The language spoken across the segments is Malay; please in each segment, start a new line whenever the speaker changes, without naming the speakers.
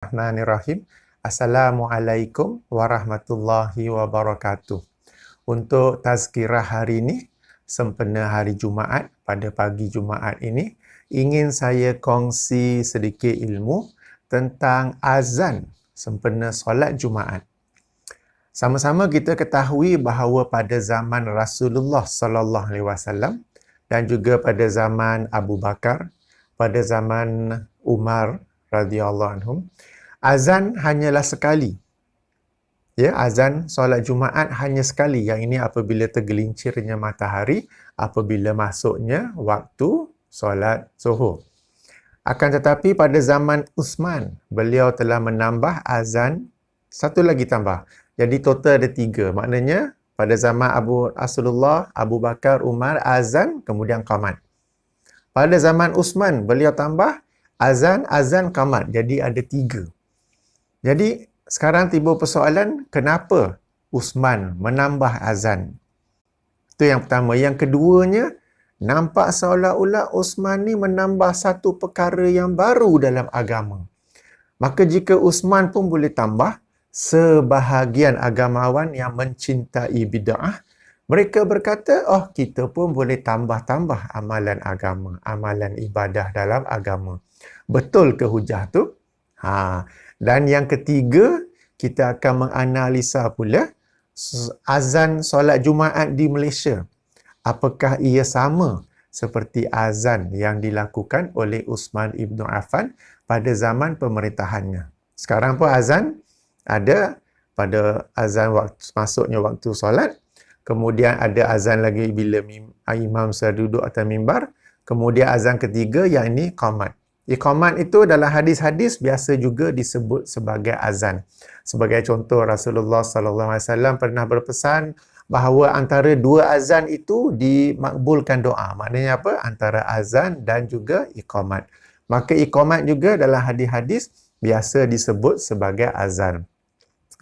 Bismillahirrahmanirrahim. Assalamualaikum warahmatullahi wabarakatuh. Untuk tazkirah hari ini, sempena hari Jumaat, pada pagi Jumaat ini, ingin saya kongsi sedikit ilmu tentang azan sempena solat Jumaat. Sama-sama kita ketahui bahawa pada zaman Rasulullah sallallahu alaihi wasallam dan juga pada zaman Abu Bakar, pada zaman Umar radhiyallahu anhum, azan hanyalah sekali. Ya, azan solat Jumaat hanya sekali. Yang ini apabila tergelincirnya matahari, apabila masuknya waktu solat Zuhur. Akan tetapi pada zaman Uthman, beliau telah menambah azan satu lagi tambah. Jadi total ada 3. Maknanya pada zaman Rasulullah, Abu Bakar, Umar, azan kemudian qamat. Pada zaman Uthman, beliau tambah azan, qamat. Jadi ada 3. Jadi sekarang timbul persoalan, kenapa Uthman menambah azan? Itu yang pertama. Yang keduanya, nampak seolah-olah Uthman ni menambah satu perkara yang baru dalam agama. Maka jika Uthman pun boleh tambah, sebahagian agamawan yang mencintai bid'ah, mereka berkata, oh kita pun boleh tambah-tambah amalan agama, amalan ibadah dalam agama. Betul ke hujah tu? Dan yang ketiga, kita akan menganalisa pula azan solat Jumaat di Malaysia. Apakah ia sama seperti azan yang dilakukan oleh Uthman Ibn Affan pada zaman pemerintahannya? Sekarang pun azan ada pada azan masuknya waktu solat. Kemudian ada azan lagi bila imam sedang duduk atas mimbar. Kemudian azan ketiga yang ini qamat. Iqamat itu dalam hadis-hadis biasa juga disebut sebagai azan. Sebagai contoh, Rasulullah sallallahu alaihi wasallam pernah berpesan bahawa antara 2 azan itu dimakbulkan doa. Maknanya apa? Antara azan dan juga iqamat. Maka iqamat juga dalam hadis-hadis biasa disebut sebagai azan.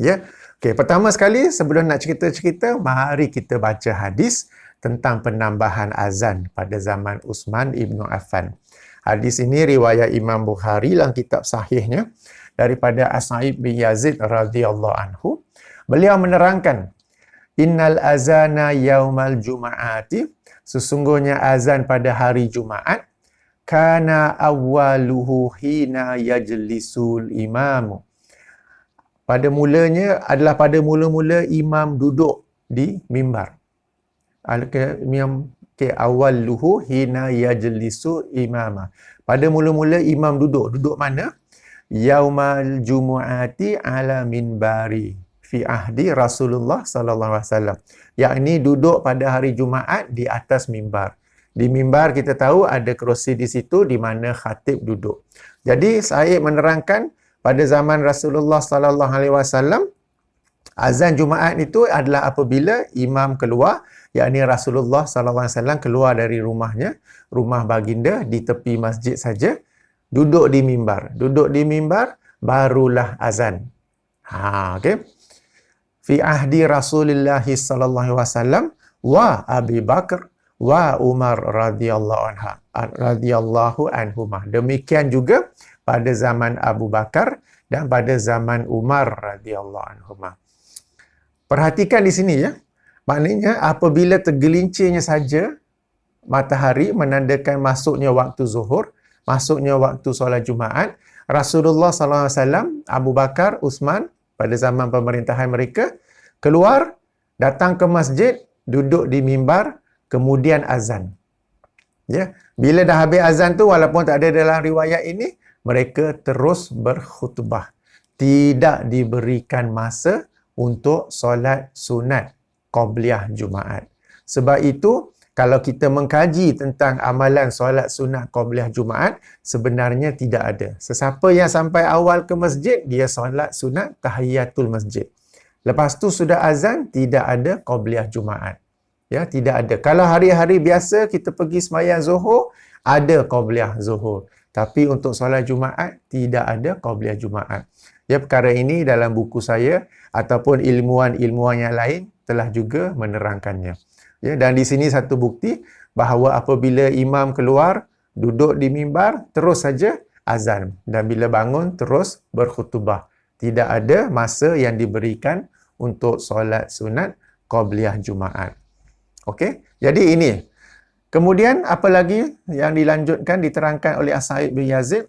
Ya. Okey, pertama sekali sebelum nak cerita-cerita, mari kita baca hadis tentang penambahan azan pada zaman Uthman Ibn Affan. Hadis ini riwayat Imam Bukhari dalam kitab sahihnya daripada As-Sa'id bin Yazid radhiyallahu anhu. Beliau menerangkan, innal azana yaumal juma'ati, sesungguhnya azan pada hari Jumaat, kana awwaluhu hina yajlisul imamu. Pada mulanya adalah pada mula-mula imam duduk di mimbar. Awwaluhu hina yajlisu imama. Pada mula-mula imam duduk. Duduk mana? Yaumal jumu'ati ala minbari fi ahdi Rasulullah sallallahu alaihi wasallam. Yakni duduk pada hari Jumaat di atas mimbar. Di mimbar kita tahu ada kerusi di situ di mana khatib duduk. Jadi saya menerangkan pada zaman Rasulullah sallallahu alaihi wasallam, azan Jumaat itu adalah apabila imam keluar, yakni Rasulullah sallallahu alaihi wasallam keluar dari rumahnya, rumah baginda di tepi masjid saja, duduk di mimbar. Duduk di mimbar barulah azan. Okey. Fi ahdi Rasulullah sallallahu alaihi wasallam wa Abi Bakar wa Umar radhiyallahu anhuma. Demikian juga pada zaman Abu Bakar dan pada zaman Umar radhiyallahu anhuma. Perhatikan di sini ya. Maknanya apabila tergelincirnya saja matahari menandakan masuknya waktu zuhur, masuknya waktu solat Jumaat, Rasulullah sallallahu alaihi wasallam, Abu Bakar, Uthman pada zaman pemerintahan mereka keluar, datang ke masjid, duduk di mimbar, kemudian azan. Ya, bila dah habis azan tu, walaupun tak ada dalam riwayat ini, mereka terus berkhutbah. Tidak diberikan masa untuk solat sunat Qabliyah Jumaat. Sebab itu, kalau kita mengkaji tentang amalan solat sunat Qabliyah Jumaat, sebenarnya tidak ada. Sesiapa yang sampai awal ke masjid, dia solat sunat Tahiyatul Masjid. Lepas tu sudah azan, tidak ada Qabliyah Jumaat. Ya, tidak ada. Kalau hari-hari biasa kita pergi sembahyang Zuhur, ada Qabliyah Zuhur. Tapi untuk solat Jumaat, tidak ada Qabliyah Jumaat. Ya, perkara ini dalam buku saya ataupun ilmuwan-ilmuwan yang lain telah juga menerangkannya. Ya, dan di sini satu bukti bahawa apabila imam keluar, duduk di mimbar, terus saja azan. Dan bila bangun terus berkhutbah. Tidak ada masa yang diberikan untuk solat sunat qabliyah Jumaat. Okey, jadi ini. Kemudian apa lagi yang dilanjutkan diterangkan oleh As-Sa'id bin Yazid?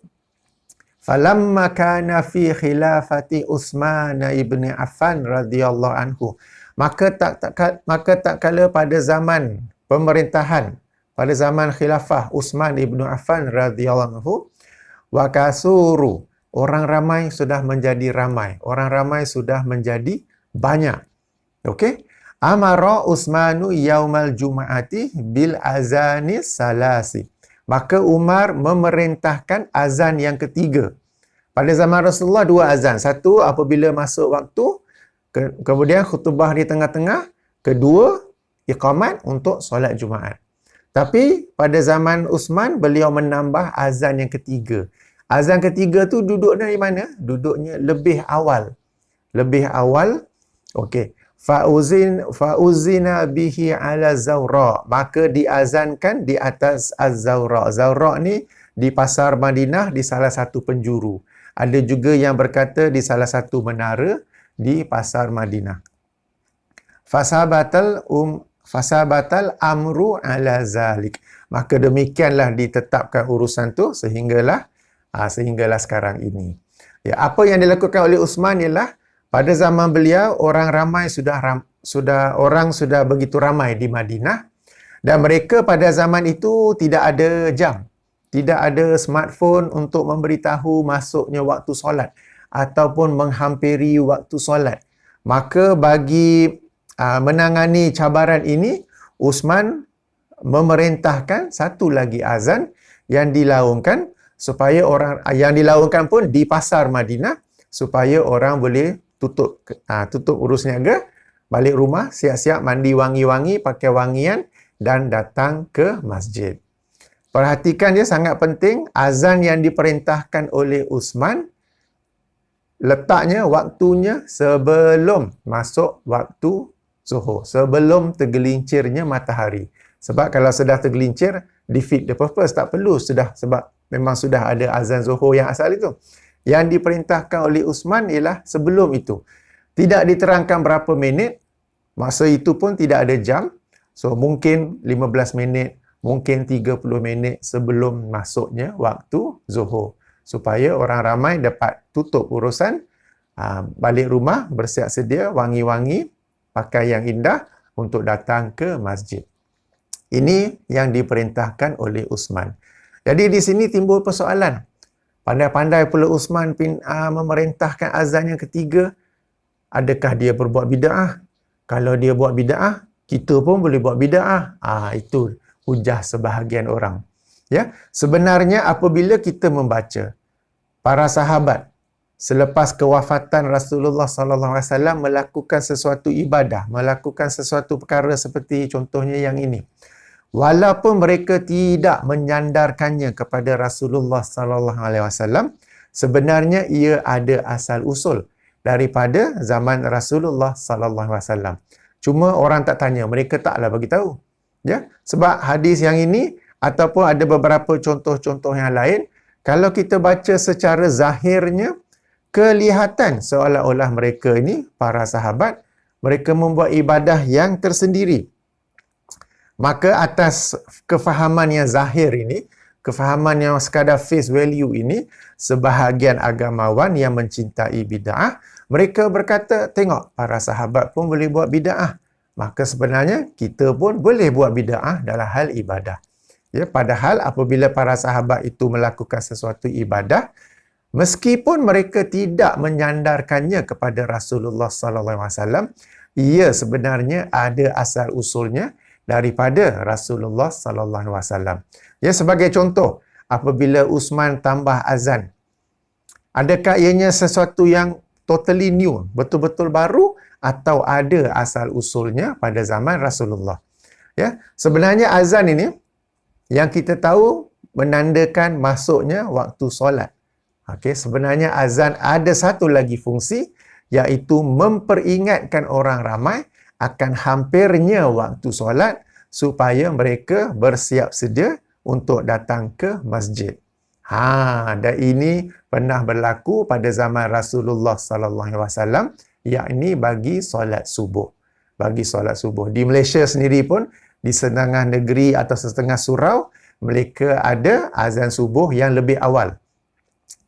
Falamma kana fi khilafati Utsman ibn Affan radhiyallahu anhu. Maka tak kala pada zaman pemerintahan, pada zaman khilafah Utsman ibn Affan radhiyallahu anhu, wa kasuru, orang ramai sudah menjadi ramai, orang ramai sudah menjadi banyak. Okey? Amara Utsmanu yaumal Jum'ati bil azani salasi. Maka Umar memerintahkan azan yang ketiga. Pada zaman Rasulullah 2 azan. Satu apabila masuk waktu, kemudian khutbah di tengah-tengah. Kedua, iqamat untuk solat Jumaat. Tapi pada zaman Utsman, beliau menambah azan yang ketiga. Azan ketiga tu duduknya di mana? Duduknya lebih awal. Lebih awal. Okey. Fa'uzina bihi ala Zawra. Maka diazankan di atas Az-Zawra. Zawra ni di pasar Madinah di salah satu penjuru. Ada juga yang berkata di salah satu menara di pasar Madinah. Fasabatal amru ala zalik. Maka demikianlah ditetapkan urusan tu sehinggalah sekarang ini. Ya, apa yang dilakukan oleh Utsman ialah pada zaman beliau orang ramai sudah begitu ramai di Madinah, dan mereka pada zaman itu tidak ada jam, tidak ada smartphone untuk memberitahu masuknya waktu solat ataupun menghampiri waktu solat. Maka bagi menangani cabaran ini, Utsman memerintahkan satu lagi azan yang dilaungkan pun di pasar Madinah supaya orang boleh tutup urus niaga, balik rumah, siap-siap mandi wangi-wangi, pakai wangian dan datang ke masjid. Perhatikan dia sangat penting, azan yang diperintahkan oleh Utsman letaknya waktunya sebelum masuk waktu zuhur, sebelum tergelincirnya matahari. Sebab kalau sudah tergelincir, defeat the purpose, tak perlu sebab memang sudah ada azan zuhur yang asal itu. Yang diperintahkan oleh Utsman ialah sebelum itu. Tidak diterangkan berapa minit, masa itu pun tidak ada jam. So mungkin 15 minit, mungkin 30 minit sebelum masuknya waktu zuhur. Supaya orang ramai dapat tutup urusan, balik rumah, bersiap sedia, wangi-wangi, pakai yang indah untuk datang ke masjid. Ini yang diperintahkan oleh Utsman. Jadi di sini timbul persoalan. Pandai-pandai pula Utsman memerintahkan azan yang ketiga. Adakah dia berbuat bid'ah? Kalau dia buat bid'ah, kita pun boleh buat bid'ah. Itu hujah sebahagian orang. Ya, sebenarnya apabila kita membaca para sahabat selepas kewafatan Rasulullah sallallahu alaihi wasallam melakukan sesuatu ibadah, melakukan sesuatu perkara seperti contohnya yang ini. Walaupun mereka tidak menyandarkannya kepada Rasulullah sallallahu alaihi wasallam, sebenarnya ia ada asal usul daripada zaman Rasulullah sallallahu alaihi wasallam. Cuma orang tak tanya, mereka taklah bagi tahu. Ya, sebab hadis yang ini ataupun ada beberapa contoh-contoh yang lain, kalau kita baca secara zahirnya, kelihatan seolah-olah mereka ini para sahabat, mereka membuat ibadah yang tersendiri. Maka atas kefahaman yang zahir ini, kefahaman yang sekadar face value ini, sebahagian agamawan yang mencintai bid'ah, mereka berkata, tengok para sahabat pun boleh buat bid'ah. Maka sebenarnya kita pun boleh buat bid'ah dalam hal ibadah. Ya, padahal apabila para sahabat itu melakukan sesuatu ibadah, meskipun mereka tidak menyandarkannya kepada Rasulullah sallallahu alaihi wasallam, ia sebenarnya ada asal usulnya daripada Rasulullah sallallahu alaihi wasallam. Ya, sebagai contoh, apabila Utsman tambah azan, adakah ianya sesuatu yang totally new, betul-betul baru, atau ada asal usulnya pada zaman Rasulullah? Ya, sebenarnya azan ini yang kita tahu menandakan masuknya waktu solat. Okey, sebenarnya azan ada satu lagi fungsi, iaitu memperingatkan orang ramai akan hampirnya waktu solat supaya mereka bersiap sedia untuk datang ke masjid. Dan ini pernah berlaku pada zaman Rasulullah sallallahu alaihi wasallam, yakni bagi solat subuh. Bagi solat subuh. Di Malaysia sendiri pun, di setengah negeri atau setengah surau, mereka ada azan subuh yang lebih awal.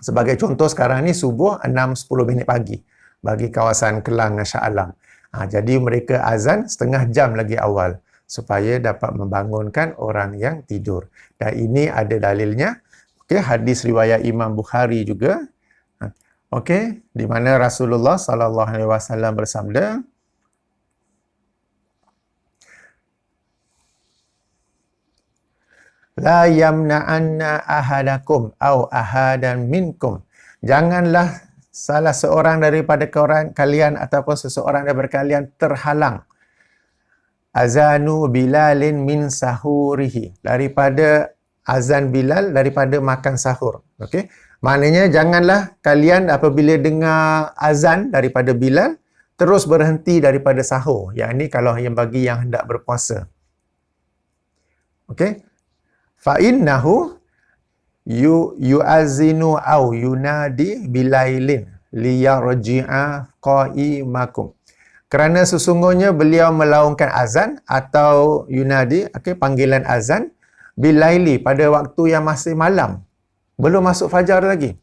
Sebagai contoh sekarang ni subuh 6-10 minit pagi bagi kawasan Kelang dan Shah Alam. Jadi mereka azan setengah jam lagi awal supaya dapat membangunkan orang yang tidur. Dan ini ada dalilnya. Okey, hadis riwayat Imam Bukhari juga. Okey, di mana Rasulullah sallallahu alaihi wasallam bersabda, la yamna'anna ahadakum au ahadan minkum. Janganlah salah seorang daripada kalian ataupun seseorang daripada kalian terhalang azanu Bilalin min sahurihi, daripada azan Bilal daripada makan sahur. Okey. Maknanya janganlah kalian apabila dengar azan daripada Bilal terus berhenti daripada sahur. Yang ini kalau yang bagi yang hendak berpuasa. Okey. Fa innahu yu'azinu au yunadi bilailin liyarji'a qaimakum. Kerana sesungguhnya beliau melaungkan azan atau yunadi, panggilan azan bilaili pada waktu yang masih malam. Belum masuk fajar lagi.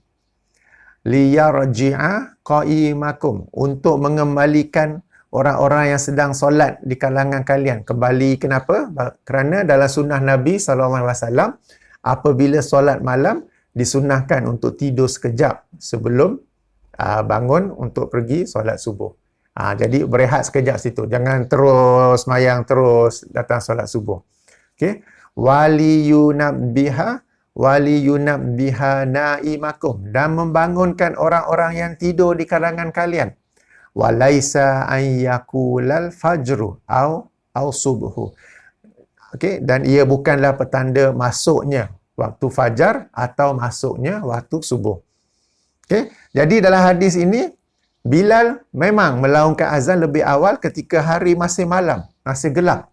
Liyarji'a qaimakum, untuk mengembalikan orang-orang yang sedang solat di kalangan kalian. Kembali kenapa? Kerana dalam sunnah Nabi SAW, apabila solat malam, disunnahkan untuk tidur sekejap sebelum bangun untuk pergi solat subuh. Jadi berehat sekejap situ. Jangan terus mayang, terus datang solat subuh. Okey. Waliyunabbiha naimakum, dan membangunkan orang-orang yang tidur di kalangan kalian. Walaisa an yakulal fajru au subhu. Okey, dan ia bukanlah petanda masuknya waktu fajar atau masuknya waktu subuh. Okey, jadi dalam hadis ini Bilal memang melaungkan azan lebih awal ketika hari masih malam, masih gelap.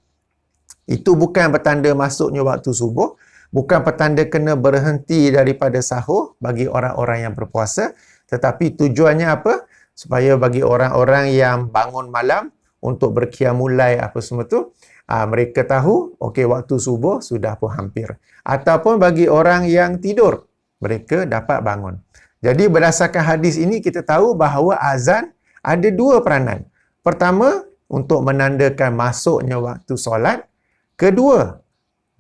Itu bukan petanda masuknya waktu subuh, bukan petanda kena berhenti daripada sahur bagi orang-orang yang berpuasa, tetapi tujuannya apa? Supaya bagi orang-orang yang bangun malam untuk berqiyamul-lail apa semua tu, mereka tahu, okey, waktu subuh sudah pun hampir. Ataupun bagi orang yang tidur, mereka dapat bangun. Jadi berdasarkan hadis ini kita tahu bahawa azan ada dua peranan. Pertama, untuk menandakan masuknya waktu solat. Kedua,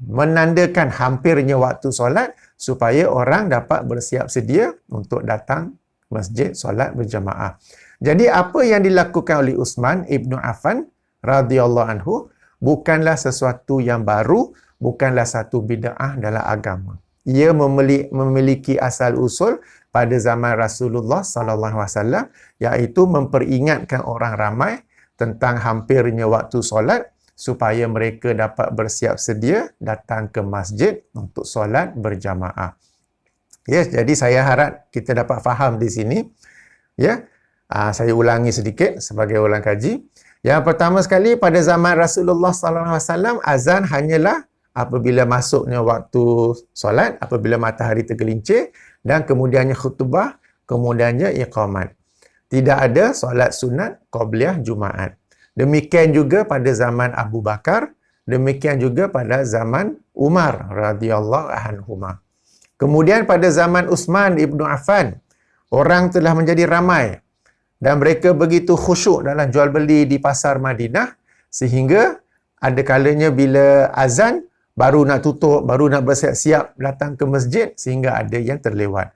menandakan hampirnya waktu solat supaya orang dapat bersiap sedia untuk datang masjid solat berjamaah. Jadi apa yang dilakukan oleh Uthman Ibn Affan radhiyallahu anhu bukanlah sesuatu yang baru, bukanlah satu bid'ah dalam agama. Ia memiliki asal usul pada zaman Rasulullah sallallahu alaihi wasallam, iaitu memperingatkan orang ramai tentang hampirnya waktu solat supaya mereka dapat bersiap sedia datang ke masjid untuk solat berjamaah. Ya, jadi saya harap kita dapat faham di sini. Ya, saya ulangi sedikit sebagai ulang kaji. Yang pertama sekali, pada zaman Rasulullah sallallahu alaihi wasallam, azan hanyalah apabila masuknya waktu solat, apabila matahari tergelincir, dan kemudiannya khutbah, kemudiannya iqamat. Tidak ada solat sunat qabliyah Jumaat. Demikian juga pada zaman Abu Bakar, demikian juga pada zaman Umar radhiyallahu anhuma. Kemudian pada zaman Uthman Ibn Affan, orang telah menjadi ramai dan mereka begitu khusyuk dalam jual beli di pasar Madinah sehingga ada kalanya bila azan baru nak tutup, baru nak bersiap-siap datang ke masjid sehingga ada yang terlewat.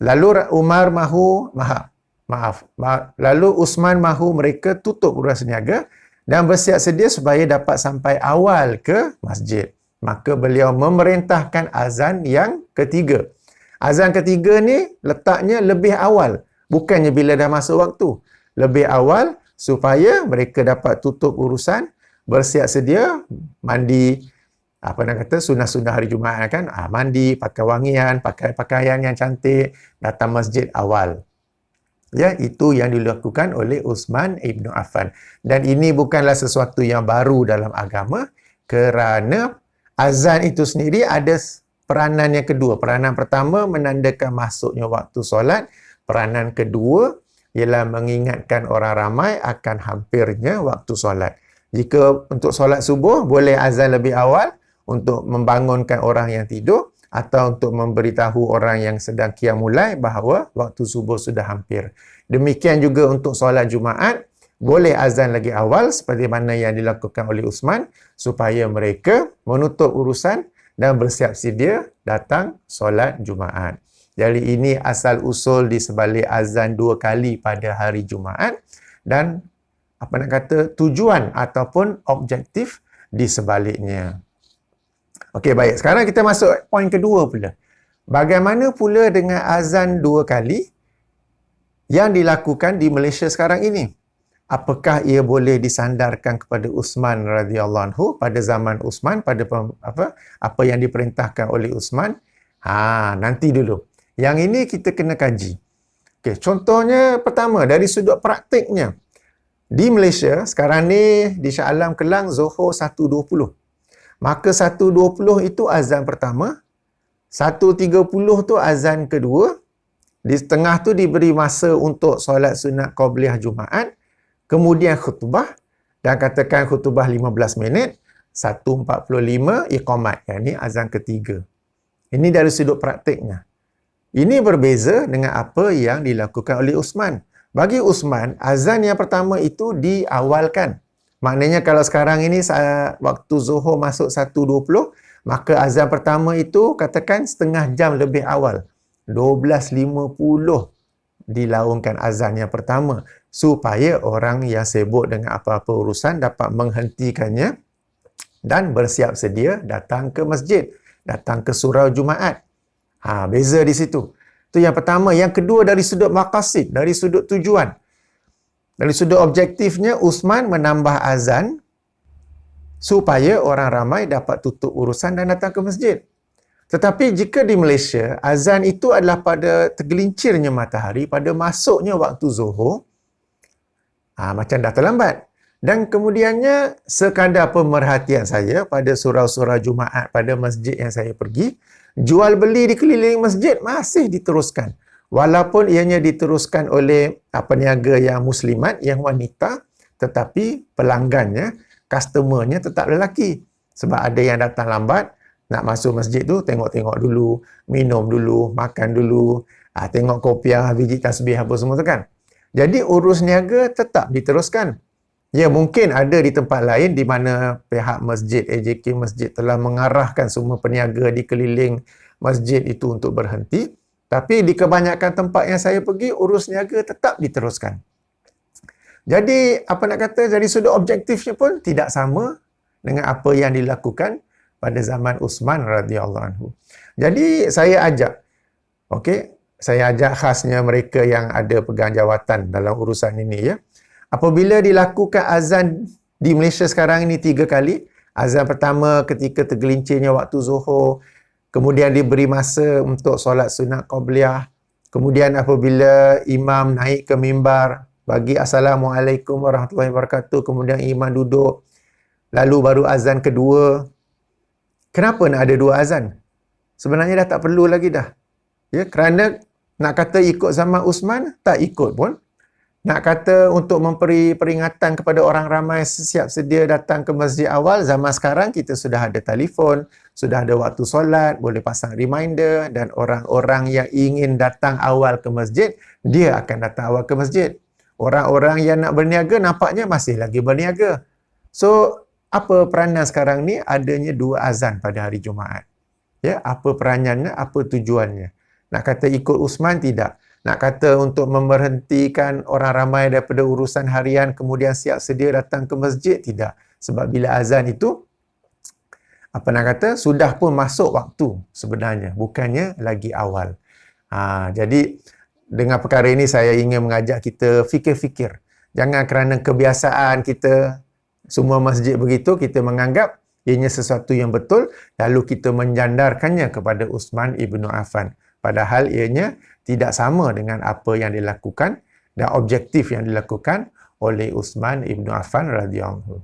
Lalu Umar lalu Uthman mahu mereka tutup urusan niaga dan bersiap sedia supaya dapat sampai awal ke masjid. Maka beliau memerintahkan azan yang ketiga. Azan ketiga ni letaknya lebih awal. Bukannya bila dah masuk waktu. Lebih awal supaya mereka dapat tutup urusan, bersiap sedia, mandi, sunnah-sunnah hari Jumaat kan. Mandi, pakai wangian, pakai pakaian yang cantik, datang masjid awal. Ya, itu yang dilakukan oleh Uthman Ibn Affan. Dan ini bukanlah sesuatu yang baru dalam agama kerana azan itu sendiri ada peranan yang kedua. Peranan pertama menandakan masuknya waktu solat. Peranan kedua ialah mengingatkan orang ramai akan hampirnya waktu solat. Jika untuk solat subuh, boleh azan lebih awal untuk membangunkan orang yang tidur atau untuk memberitahu orang yang sedang qiyam mulai bahawa waktu subuh sudah hampir. Demikian juga untuk solat Jumaat, boleh azan lagi awal seperti mana yang dilakukan oleh Uthman supaya mereka menutup urusan dan bersiap sedia datang solat Jumaat. Jadi ini asal usul di sebalik azan 2 kali pada hari Jumaat dan tujuan ataupun objektif di sebaliknya. Okey, baik. Sekarang kita masuk poin kedua pula. Bagaimana pula dengan azan 2 kali yang dilakukan di Malaysia sekarang ini? Apakah ia boleh disandarkan kepada Uthman radhiyallahu anhu pada zaman Uthman, pada apa yang diperintahkan oleh Uthman? Nanti dulu. Yang ini kita kena kaji. Okey, contohnya pertama dari sudut praktiknya. Di Malaysia sekarang ni di Shah Alam Kelang Zuhur 1.20. Maka 1.20 itu azan pertama, 1.30 tu azan kedua, di tengah tu diberi masa untuk solat sunat qabliyah Jumaat, kemudian khutbah, dan katakan khutbah 15 minit, 1.45 iqamat, yang ini azan ketiga. Ini dari sudut praktiknya. Ini berbeza dengan apa yang dilakukan oleh Uthman. Bagi Uthman, azan yang pertama itu diawalkan. Maknanya kalau sekarang ini waktu Zuhur masuk 1.20, maka azan pertama itu katakan setengah jam lebih awal. 12.50 dilaungkan azan yang pertama supaya orang yang sibuk dengan apa-apa urusan dapat menghentikannya dan bersiap sedia datang ke masjid, datang ke surau Jumaat. Beza di situ. Itu yang pertama. Yang kedua dari sudut maqasid, dari sudut tujuan. Dari sudut objektifnya, Uthman menambah azan supaya orang ramai dapat tutup urusan dan datang ke masjid. Tetapi jika di Malaysia, azan itu adalah pada tergelincirnya matahari, pada masuknya waktu Zuhur, macam dah terlambat. Dan kemudiannya, sekadar pemerhatian saya pada surau-surau Jumaat pada masjid yang saya pergi, jual beli di keliling masjid masih diteruskan. Walaupun ianya diteruskan oleh peniaga yang muslimat, yang wanita, tetapi pelanggannya, customernya tetap lelaki. Sebab ada yang datang lambat, nak masuk masjid tu tengok-tengok dulu, minum dulu, makan dulu, tengok kopiah, biji tasbih apa semua tu kan. Jadi urus niaga tetap diteruskan. Ya, mungkin ada di tempat lain di mana pihak masjid, AJK masjid telah mengarahkan semua peniaga di keliling masjid itu untuk berhenti. Tapi di kebanyakan tempat yang saya pergi, urus niaga tetap diteruskan. Jadi, dari sudut objektifnya pun tidak sama dengan apa yang dilakukan pada zaman Uthman radhiyallahu anhu. Jadi, saya ajak, saya ajak khasnya mereka yang ada pegang jawatan dalam urusan ini ya. Apabila dilakukan azan di Malaysia sekarang ini 3 kali, azan pertama ketika tergelincirnya waktu Zuhur, kemudian diberi masa untuk solat sunat qabliyah, kemudian apabila imam naik ke mimbar, bagi Assalamualaikum warahmatullahi wabarakatuh, kemudian imam duduk, lalu baru azan kedua. Kenapa nak ada 2 azan? Sebenarnya dah tak perlu lagi dah. Ya, kerana nak kata ikut zaman Uthman, tak ikut pun. Nak kata untuk memberi peringatan kepada orang ramai siap sedia datang ke masjid awal, zaman sekarang kita sudah ada telefon, sudah ada waktu solat, boleh pasang reminder dan orang-orang yang ingin datang awal ke masjid, dia akan datang awal ke masjid. Orang-orang yang nak berniaga nampaknya masih lagi berniaga. So, apa peranan sekarang ni? Adanya 2 azan pada hari Jumaat. Ya, apa peranannya, apa tujuannya? Nak kata ikut Uthman, tidak. Nak kata untuk memberhentikan orang ramai daripada urusan harian kemudian siap sedia datang ke masjid, tidak. Sebab bila azan itu, sudah pun masuk waktu sebenarnya. Bukannya lagi awal. Jadi, dengan perkara ini saya ingin mengajak kita fikir-fikir. Jangan kerana kebiasaan kita, semua masjid begitu, kita menganggap ianya sesuatu yang betul, lalu kita menjandarkannya kepada Uthman ibn Affan. Padahal ianya tidak sama dengan apa yang dilakukan dan objektif yang dilakukan oleh Uthman ibn Affan radhiyallahu anhu.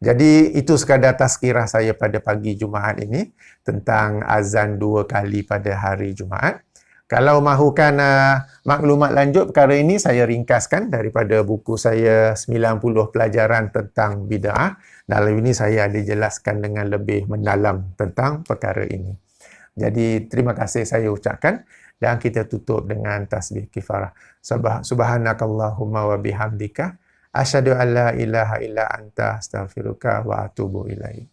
Jadi itu sekadar tazkirah saya pada pagi Jumaat ini tentang azan 2 kali pada hari Jumaat. Kalau mahukan maklumat lanjut perkara ini, saya ringkaskan daripada buku saya 90 pelajaran tentang bid'ah. Dalam ini saya ada jelaskan dengan lebih mendalam tentang perkara ini. Jadi terima kasih saya ucapkan dan kita tutup dengan tasbih kifarah. Subhanakallahumma wa bihamdika asyhadu an la ilaha illa anta astaghfiruka wa atubu ilaik.